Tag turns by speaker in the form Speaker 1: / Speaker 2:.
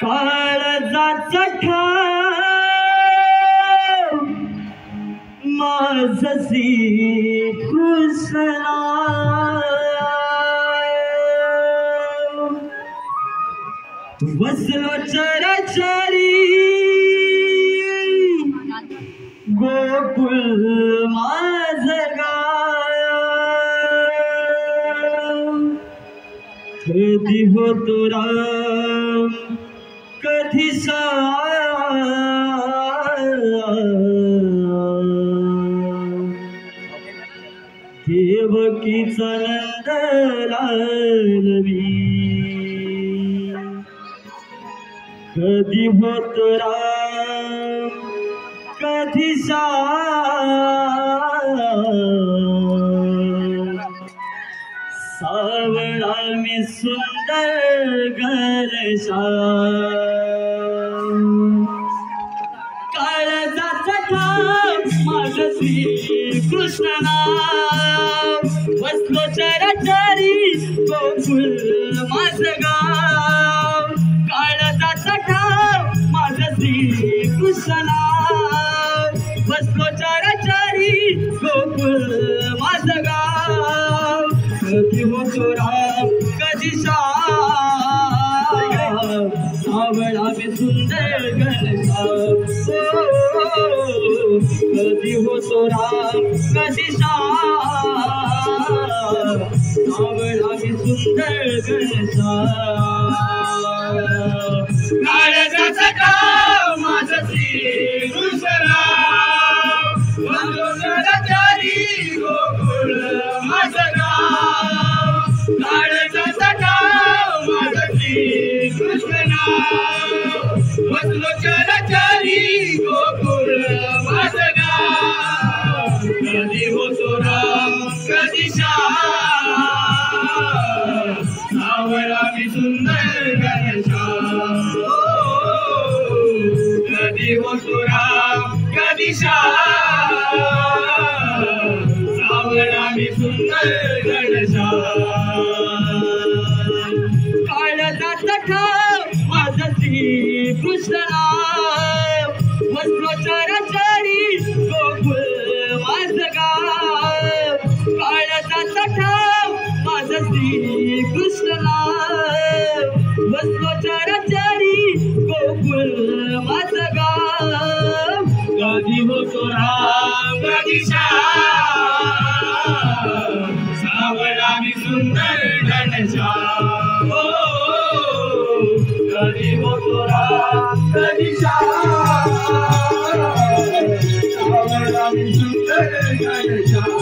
Speaker 1: काळजाचा ठाव माझं श्रीकृष्णा बसलो चराचरी गोकुल माझं गाव कधी होतो राम कधी देवकीचा नंद लालवी कधी होतो राम कधी सावळा मी सुंदर घनश्याम काळजाचा ठाव माझं श्रीकृष्ण नाव बसलो चराचरी गोकुल माझं गाव काळजाचा ठाव माझं श्रीकृष्ण नाव बसलो चराचरी गोकुल माझं गाव कधी होतो राम कधी सावळा मी सुंदर घनश्याम कधी होतो राम कधी सावळा मी सुंदर घनश्याम काळजाचा ठाव माझं श्रीकृष्ण बसलो चराचरी गोकुळ माझं गाव काळजाचा ठाव माझं श्रीकृष्ण बसलो चराचरी गोकुळ माझं गाव कधी होतो राम कधी सावळा मी सुंदर घनश्याम कधी होतो राम कधी सावळा मी सुंदर घनश्याम काळजाचा ठाव माझं श्रीकृष्ण नाव बसलो चराचरी गोकुळ माझं गाव काळजाचा ठाव माझं श्रीकृष्ण नाव बसलो चराचरी गोकुळ माझं गाव कधी होतो राम कधी सावळा मी सुंदर घनश्याम कधी होतो राम कधी सावळा मी सुंदर घनश्याम